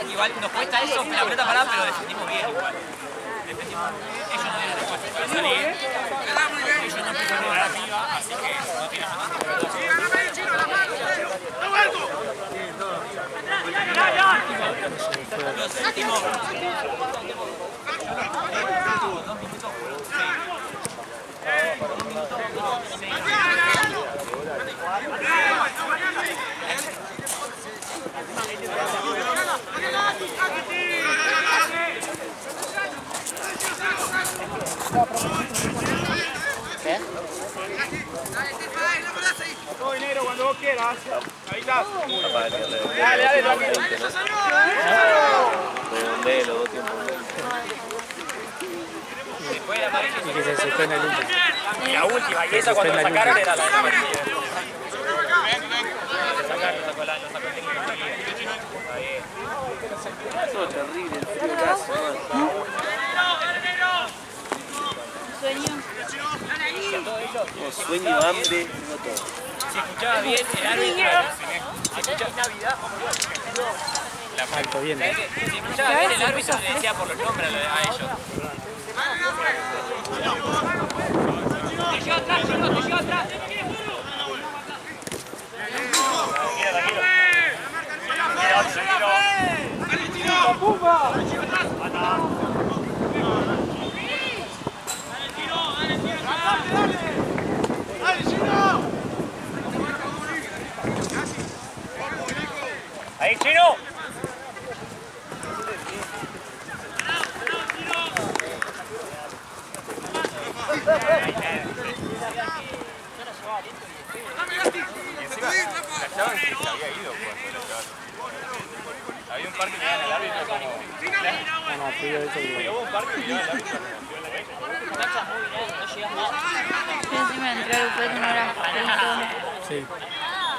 Igual nos cuesta eso, la pelota parada, pero defendimos bien igual. Defendimos. Ellos no tienen después para salir. Ellos no empiezan a arriba, así que no tienen más. Los últimos 2 minutos. 2 minutos. ¿Qué? Todo dinero cuando vos quieras. Ahí está. Dale, dale, tranquilo. Redondee los 2 tiempos. Y que se suspenda el último. La última, y esa cuando la sacaron era la sacaron, sacó el técnico. Todo terrible, el frío que hace. Sueño. Sueño, hambre, no todo. Si escuchaba bien el árbitro, si escuchaba Navidad, Alto bien. si escuchaba bien el árbitro le decía por los nombres a ellos. Te lleva atrás, te lleva atrás. Ahí, Chino. Había un par que miraba al árbitro como... No, frío eso. Pero hubo un par que miraba al árbitro como... Yo encima de entrar después de una hora frito. Sí.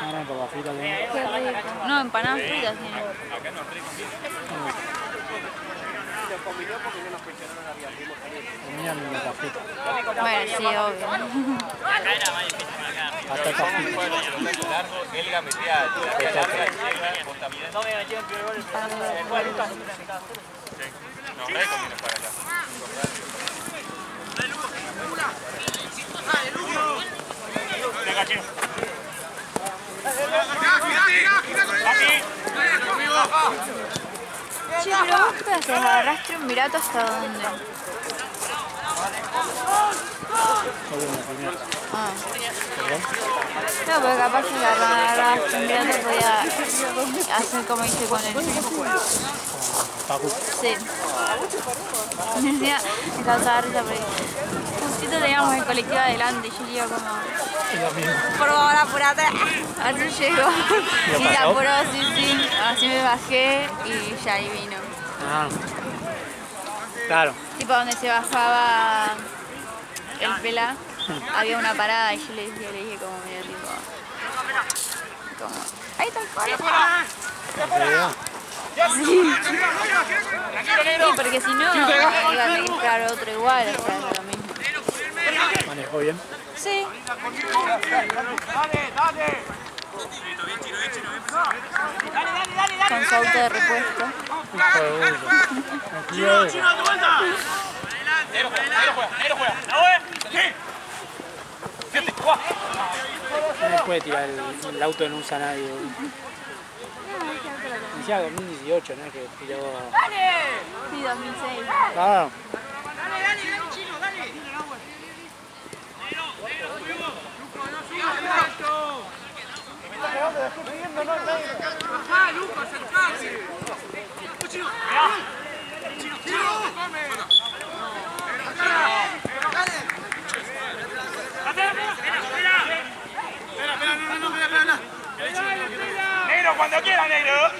No, papas fritas también. Qué rico. No, empanadas fritas tienen. Acá no rico. Comían papas fritas. Bueno, sí, obvio. Acá era más difícil acá. Patatas fritas. Largo, Elga metía la larga y vos también. No me metí en primer gol. No, récord para acá. Venga, Chino. Che, pero vos qué haces, agarrás triunvirato hasta dónde. Ah. No, porque capaz que agarrás triunvirato podía hacer como hice con el... Pacu. Sí. Me decía, me causaba risa porque justito teníamos el colectivo adelante y yo iba como... Por favor, apurate. Así llegó. Y se apuró, sí, sí. Así me bajé y ya ahí vino. Ah. Claro. Tipo donde se bajaba el pela, había una parada y yo le dije como medio tipo... Como, ahí está el palo. Sí. Sí, porque si no, iba a tener que esperar otro igual, o sea, era lo mismo. Manejó bien. Sí. Con su auto de repuesto. Ahí lo juega. No puede tirar el auto, no usa nadie. Decía 2018, ¿no? Que tiró... Sí, 2006. Claro. Negro, cuando quiera, negro.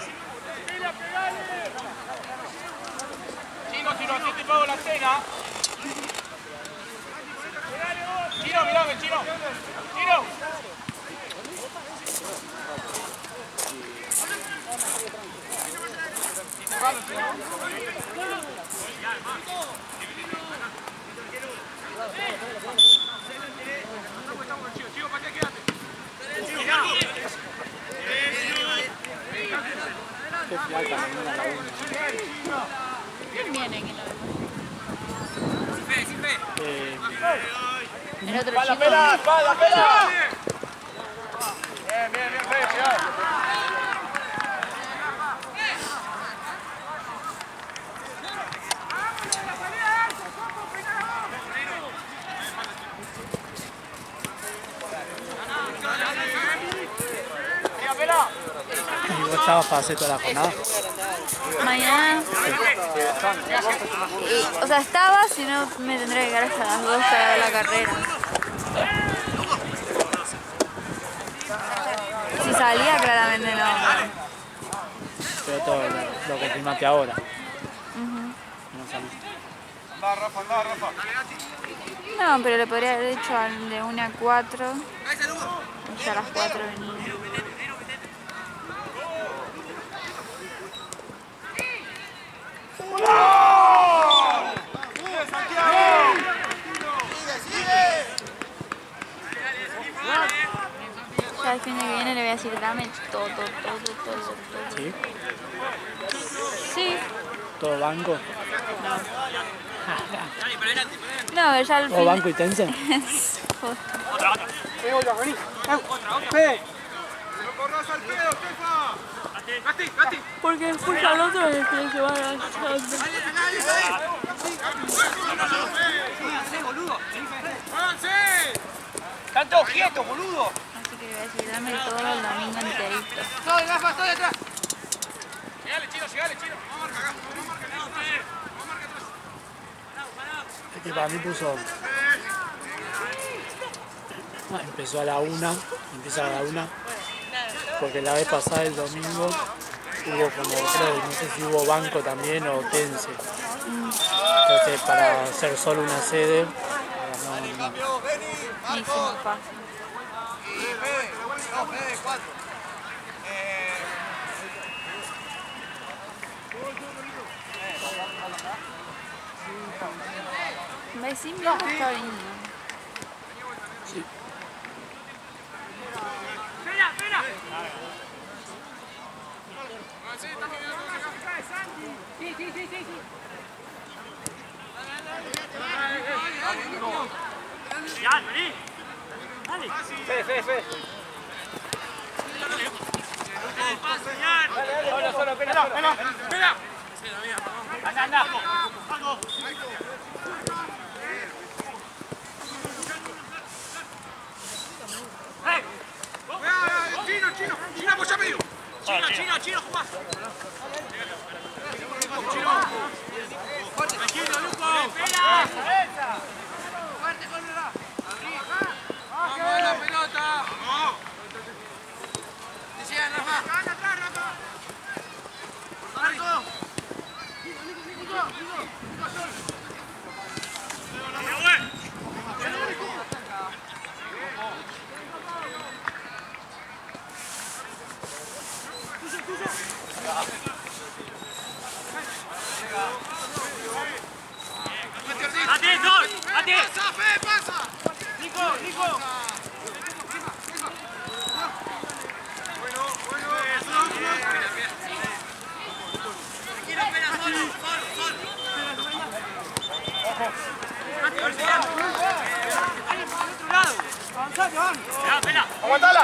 Chino, si no te pago la cena. Chino, mirame, Chino. Chino. viene, que no Eh, el otro ¡Espalda, chico. pela! ¡Espalda, pela! Bien, bien, bien, Fede, llegá. ¿Y vos estabas para hacer toda la jornada? Mañana. O sea, estaba, si no me tendré que quedar hasta las 2 para ver la carrera. Si salía, claramente no. Pero todo lo confirmaste ahora. No saliste. Andá, Rafa, andá, Rafa. No, pero le podría haber hecho al de 1 a 4. Y ya a las 4 venía. ¡Sigue, Santiago! Ya el fin de que viene le voy a decir, dame todo. ¿Sí? Sí. ¿Todo banco? No, pero ya al ¿Todo fin... banco y Tencent? ¡No corras al pedo, Tefa! ¡Gasti! Porque después al otro es que se va agachando. ¡Están todos quietos, boludo! Así que le voy a decir, dame todo el domingo enterito. ¡Estoy, Rafa, estoy atrás! Llegale, chino. Es que para mí puso... Empezó a la 1, empieza a la 1, porque la vez pasada el domingo hubo como, creo, no sé si hubo banco también o Tense. Entonces para hacer solo una sede, no. Ni se me pasa. Me simple está lindo. Sí. Fe. Solo, pela. Anda. Chino, apoyame. Chino, jugá. Tranquilo, Luco. Pela. Fuerte, córrela. Vamos la pelota. Vamos. Te llegan, Rafa. Atrás, Rafa. Marco. ¡Pasa! Nico. Bueno. Tranquilo, pela, solo. Aguantala.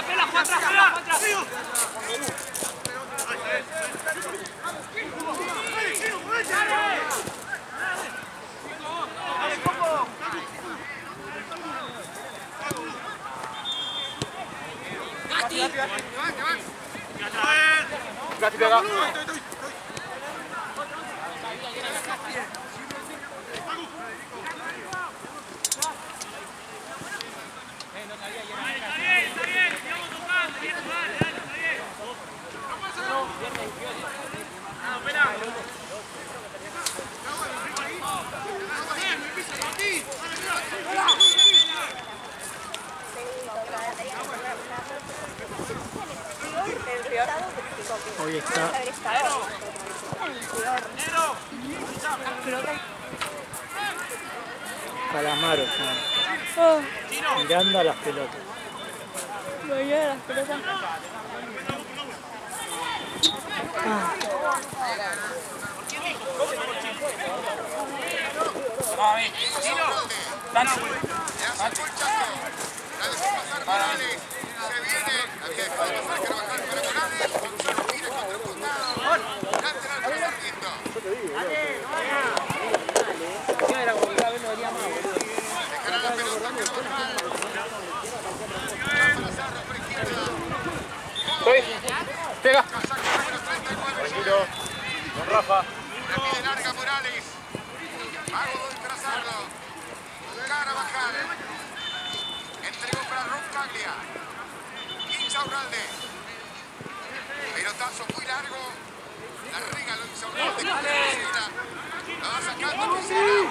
Pela, Juan atrás. Gatti, pega. Hoy está Calamaro, mirando a las pelotas. Mañana las pelotas. Pega. Tranquilo. Con Rafa. La pide larga Morales. Mago del trazado. Cara a bajar. Entregó para Roncaglia. Insaurralde. Pelotazo muy largo. La regalo Insaurralde. La va sacando Piscina.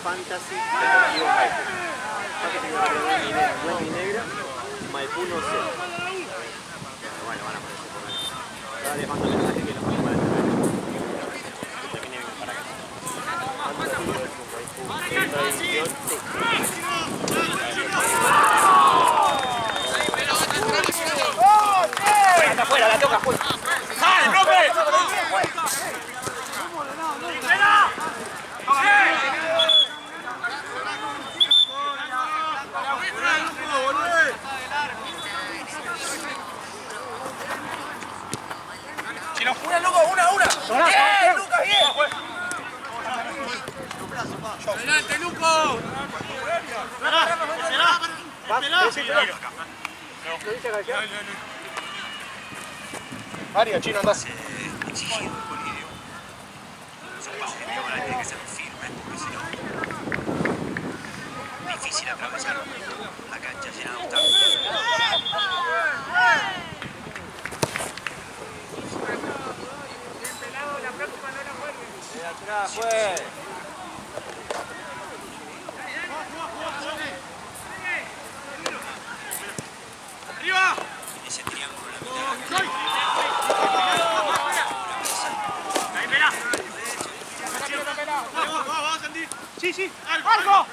Fantasy Deportivo Maipú. Blanca y negra, Maipú no sé. Bueno, van a aparecer por acá. Ahora les mando mensaje que los van a aparecer. Que termine bien para acá. Fantasy Maipú. Está afuera, la toca afuera. ¡Sale, profe! Una, Luco, una. Bien, Lucas, bien. Adelante, Luco. Mario, Chino, andás. Exigido el colirio. Son pases de diagonal, tiene que ser firmes, porque si no, difícil atravesar la cancha llena de obstáculos. Atrás, pues. ¡Arriba! En ese triángulo en la mitad de la cancha. Vamos, Andy. Sí, ¡Arco!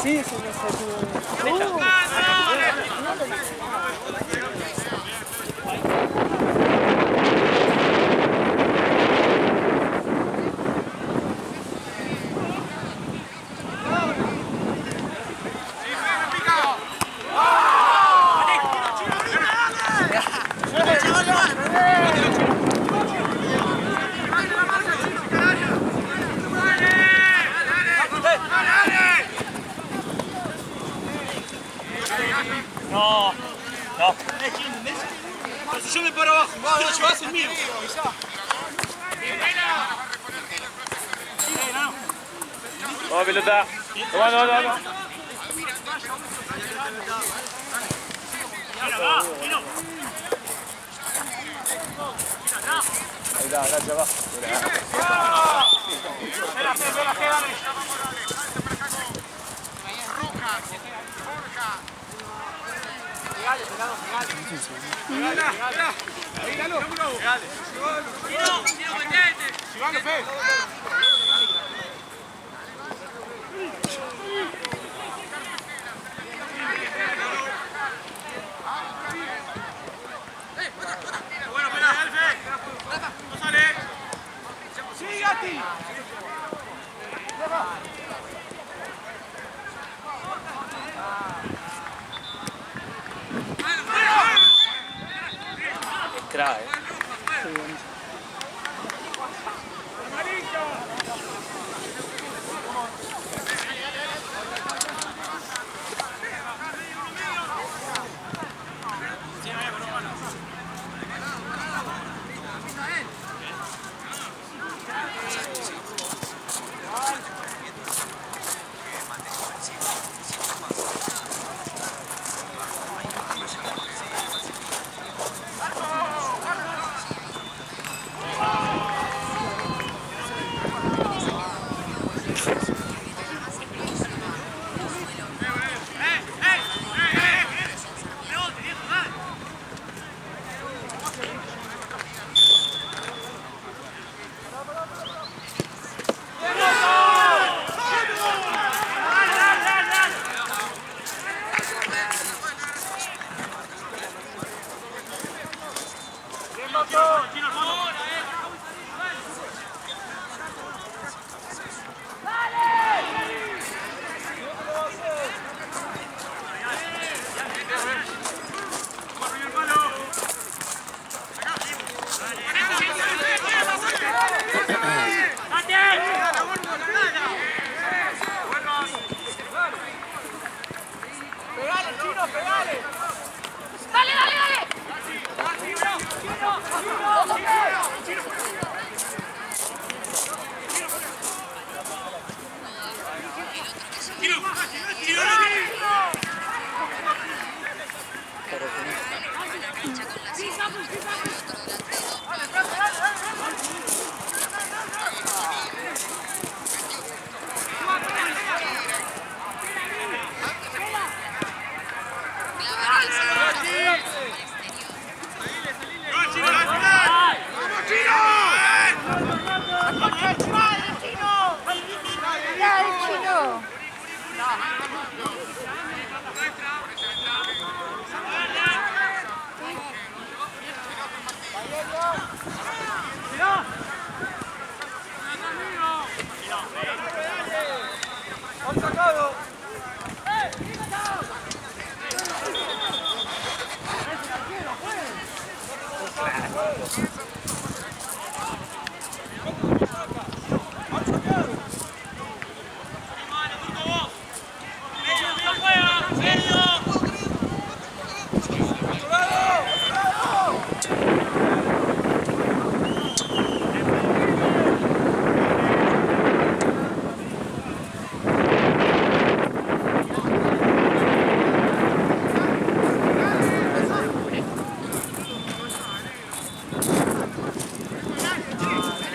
Sí, se me salió. No, no. Pero si yo me paro abajo, vos te lo llevás el mío. Vamos, pelota. Toma, toma. Ahí está, gracias, va. Crae.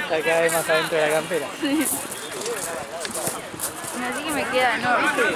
Está cada vez más adentro de la campera. Sí. queda enorme.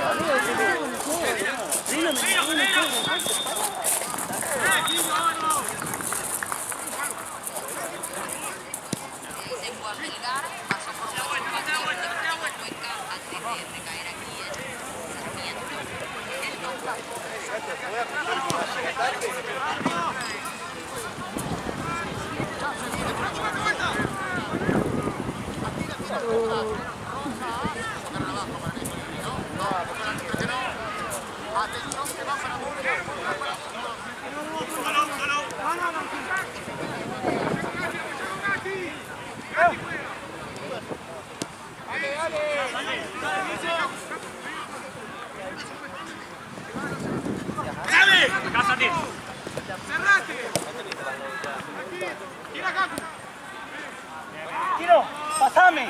Tiro, pasame.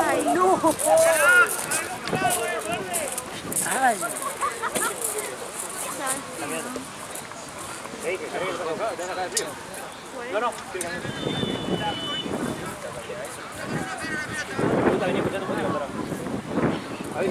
Ay, no. Ay. No, no. Puta, venía escuchando música atrás. Ahí.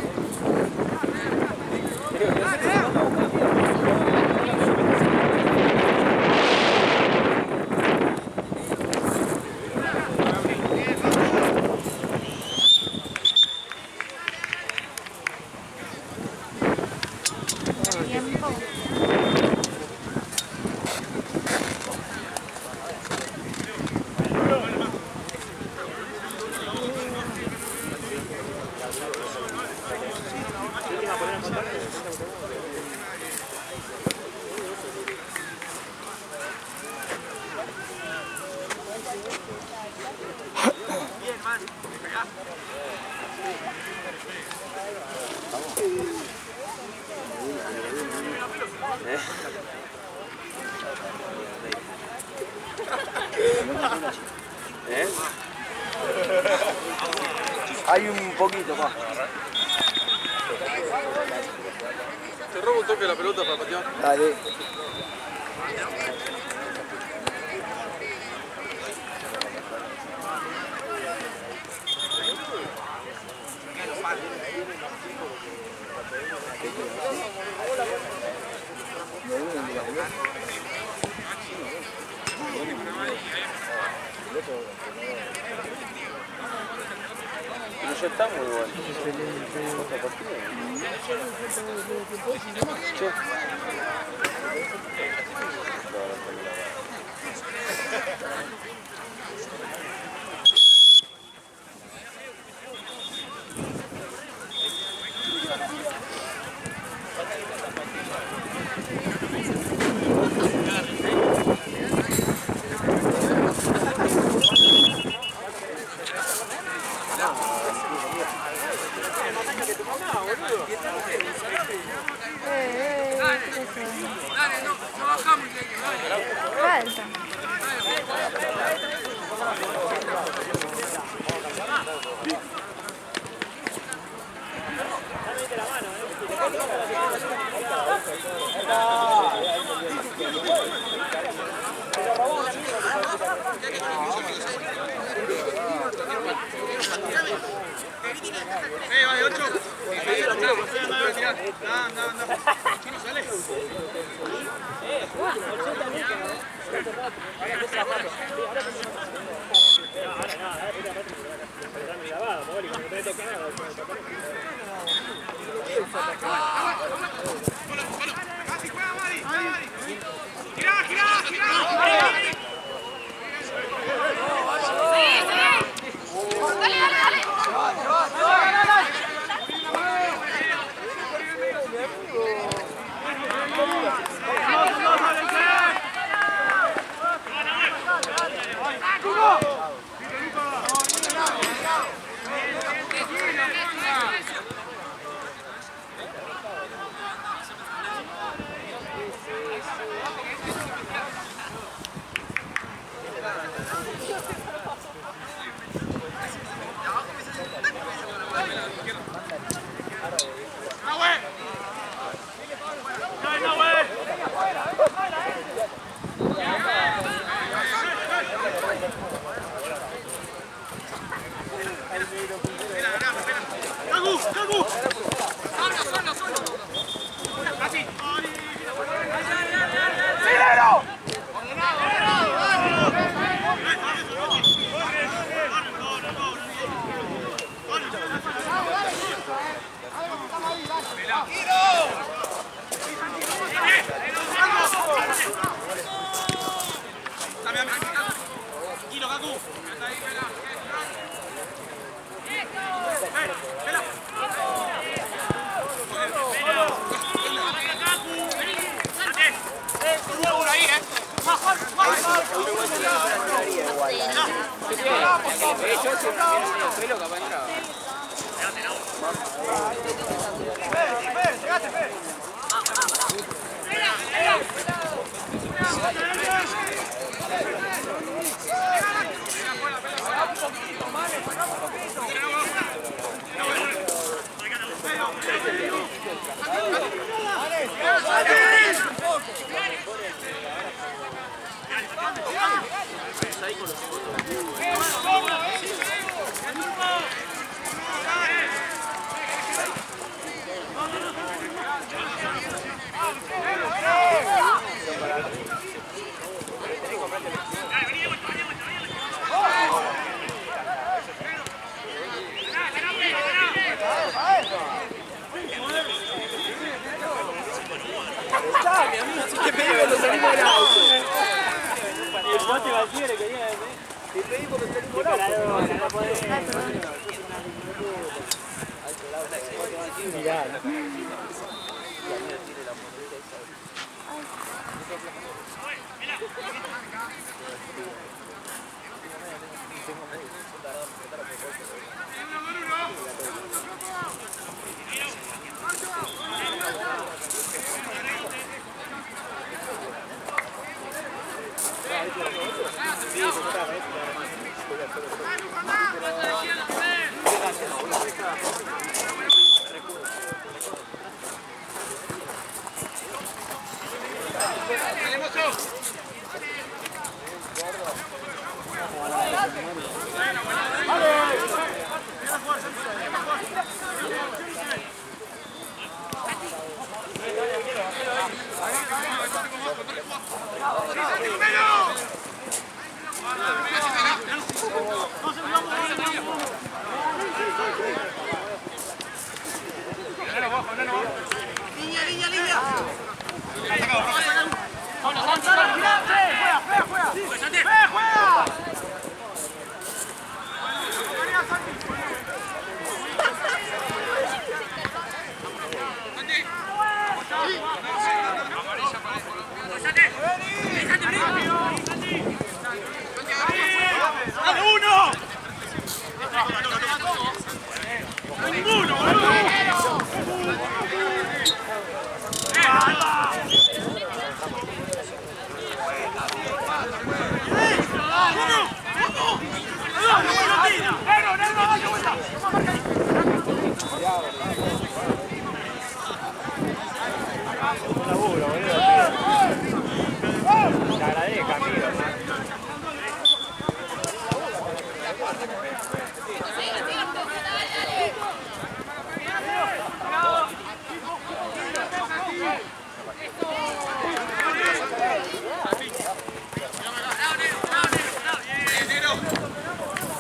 Tiempo. ¿Eh? Hay un poquito más. Te robo un toque de la pelota para patear. Dale. Pero ya estamos igual. Otra partida. Che. Dale, no bajamos. Falta.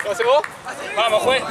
¿Lo hace vos? Vamos, juez.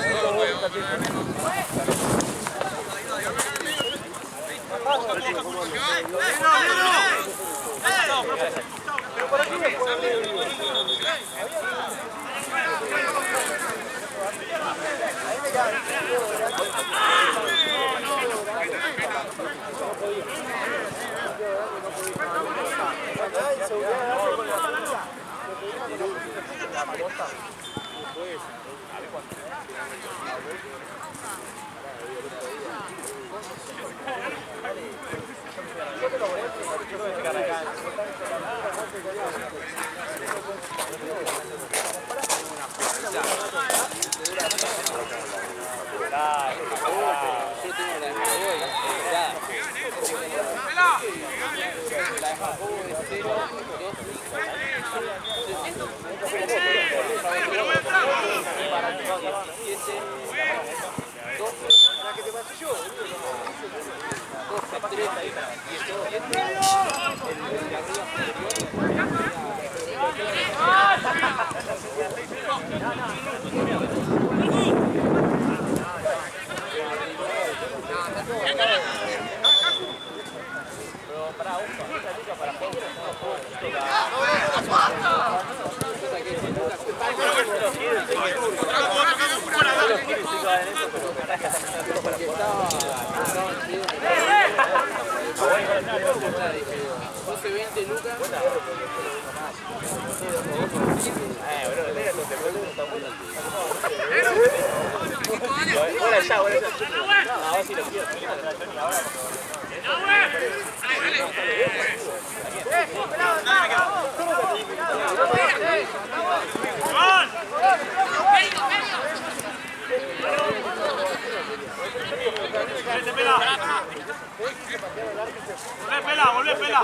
Volvé, pela.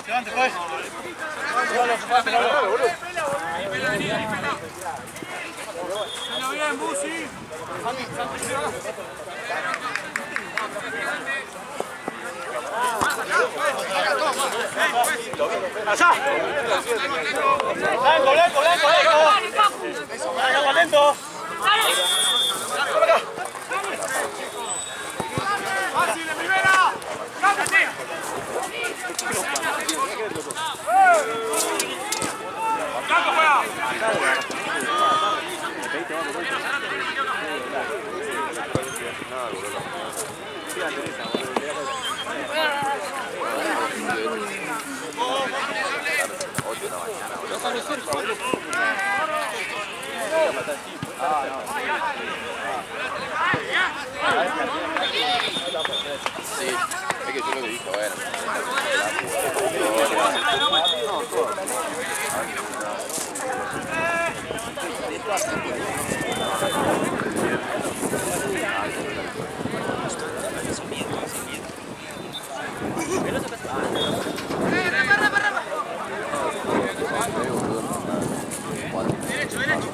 Levante, pues. Bien, Busi. ¡Allá! ¡Blanco, blanco, blanco! ¡Blanco, lento! ¡Fácil, de primera! ¡Cállate! ¡Blanco, juega! Sí, es que yo lo que dije, bueno. Derecho, derecho.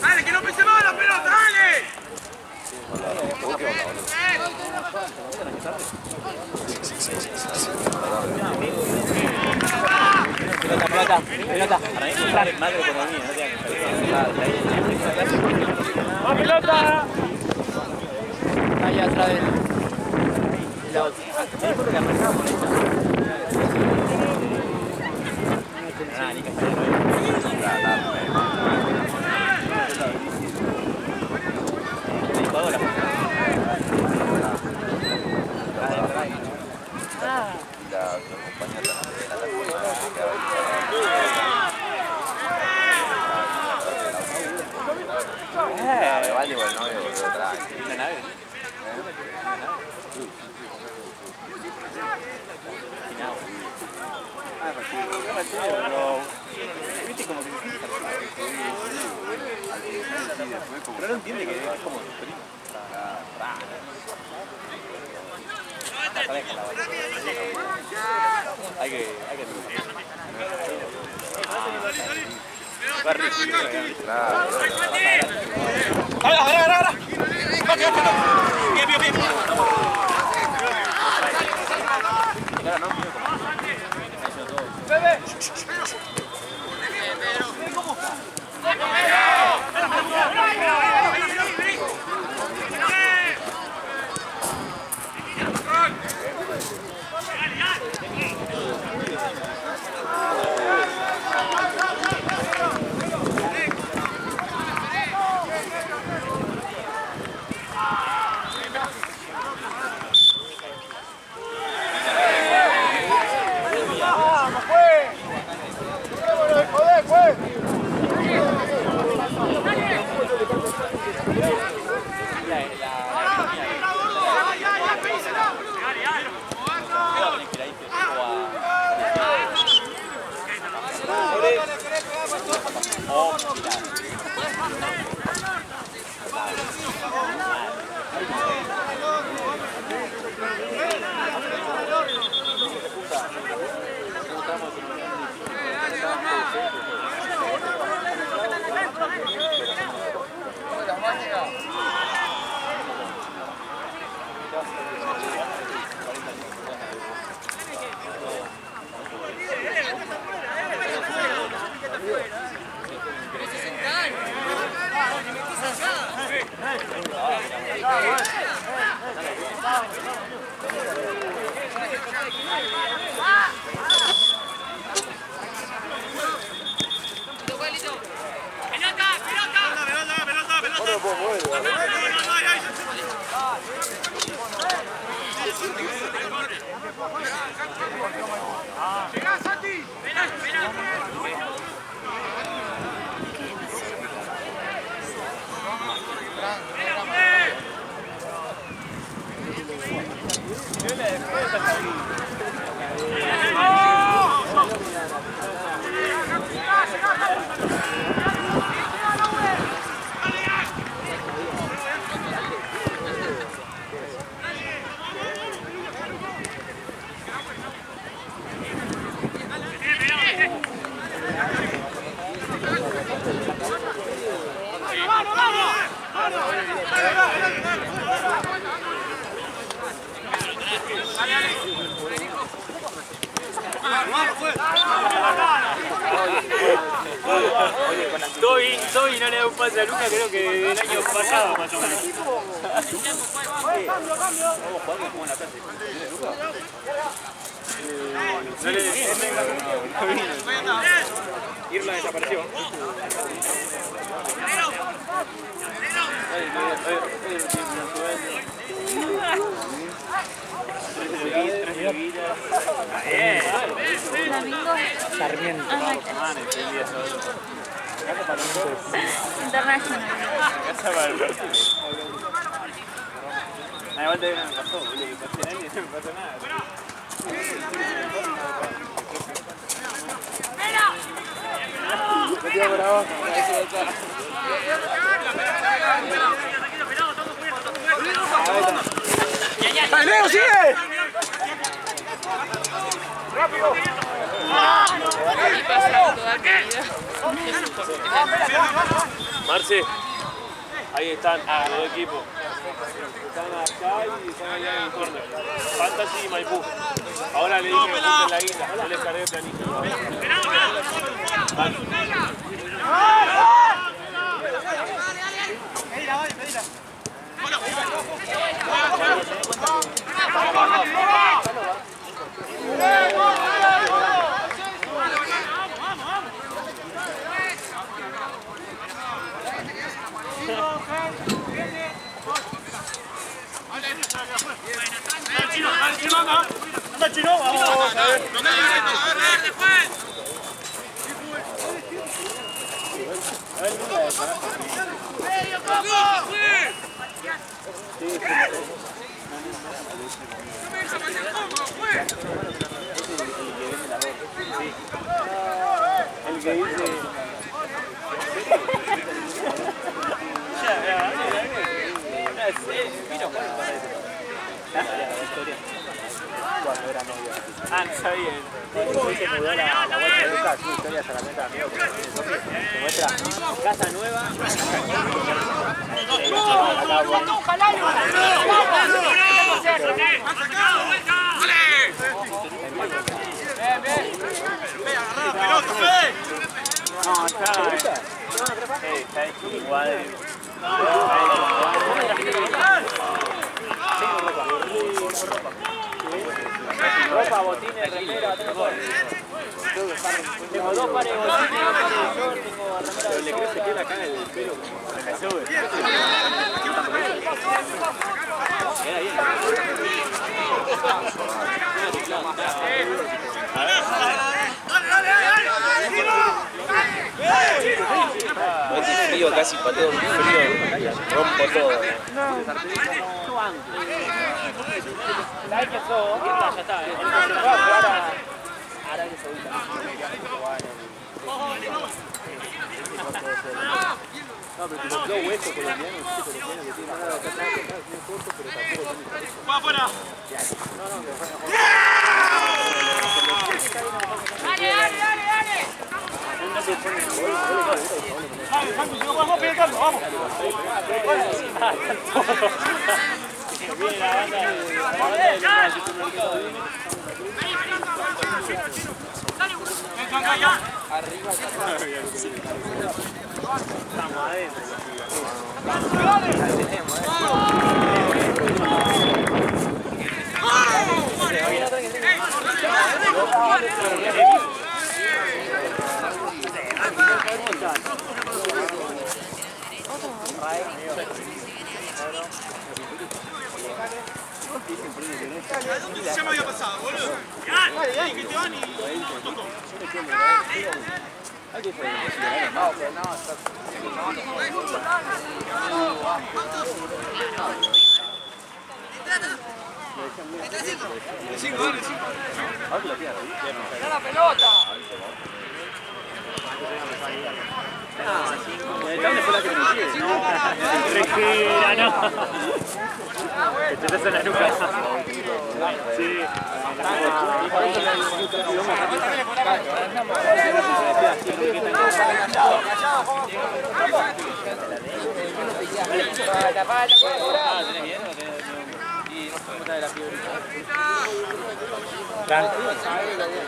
Dale, que no pise más la pelota, dale. Pelota. Para mí es macroeconomía, no tiene que ¡Va, pelota! Ahí atrás de él. Vale, bueno, no veo detrás. la nave. Viste como que pero no entiende que es como su primo. Hay que ¡Ahora! ¡Bien! Toby no le da un pase a Luca, creo que el año pasado más o menos. Irla desapareció. Flamingo. Sarmiento. International. Igual te me pasó, boludo, que pasé años y no me pasó nada. Metido por abajo. ¡Ay, Leo, sigue! ¡Rápido! Marce, ahí están los equipos. Están acá y están allá en el corner. Fantasy y Maipú. Ahora le dije que en la isla, yo les cargué planito. ¡Anda, Chino! ¡Vamos! ¡A ver! ¡Después! El que dice... Cuando era novio. Ah, no sabía. Cuando se mudó la vuelta de Lucas, su historia se la meta amigo que se muestra casa nueva. No, está igual. Ropa, botines, remera, tengo dos pares de botines, dos pares de short, tengo remera de le crece piel acá en el pelo, me la sube. Hace frío, casi pateo un frío, rompo todo. La hay que hacer, ya está, ahora Arabia Saudita. No, pero los dos huesos colombianos, que tienen nada de acá atrás, bien corto, pero tampoco son diferentes. ¡Va afuera! ¡Dale, dale, dale, dale! ¡Dale, Santi, si no podemos pedir el cambio, vamos! Viene la banda de Arriba. estamos adentro. ¿Dónde ya me había pasado, boludo? Dale, que te van y... ¡La pelota! Respira, no. Que te en la nuca. Sí.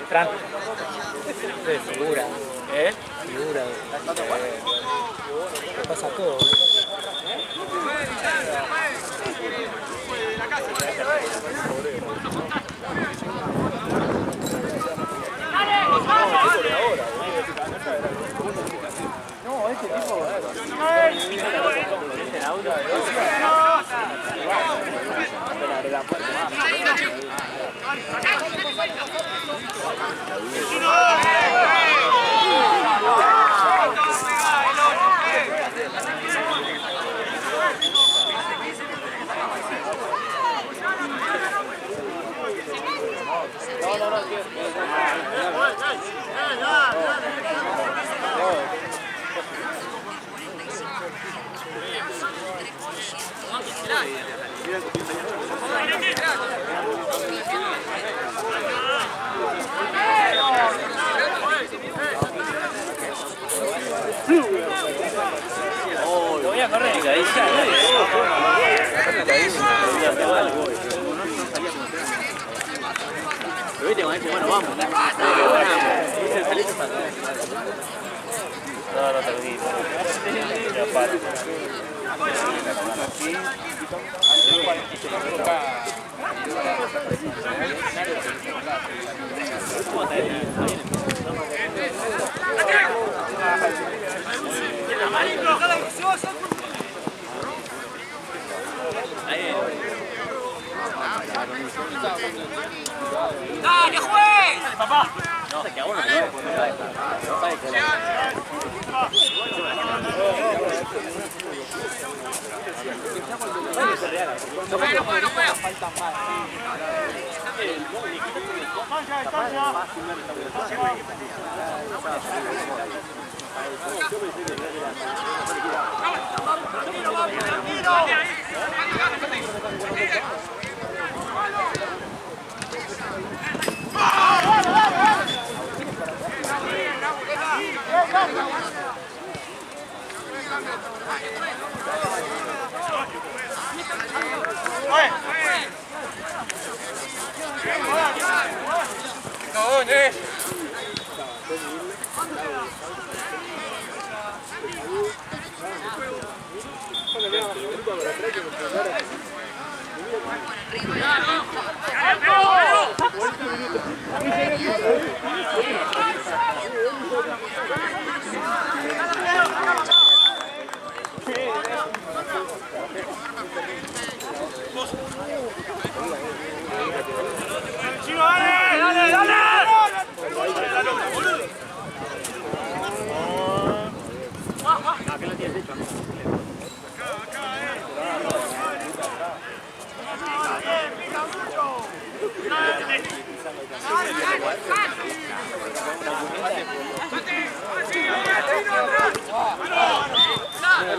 Fran. Figura. Figura. Pasa todo. No, este tipo. Lo voy a correr, bueno, vamos. No, no termino. Ya para. ¡Dale, juez! Papá. No, que a uno no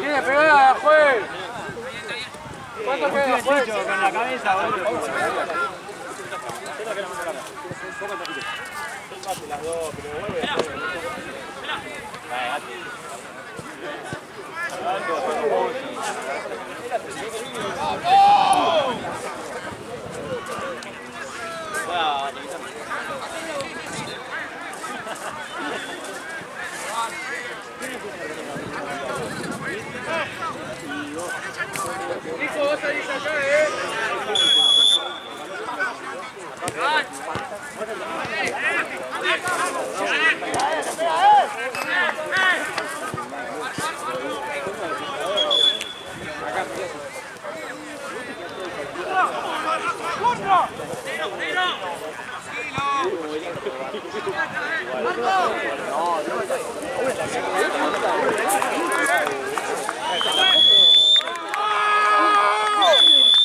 ¡Tiene pegada, juez! ¿Cuánto queda, juez? Con la cabeza, boludo. Las dos, pero Nico, vos salís acá, No,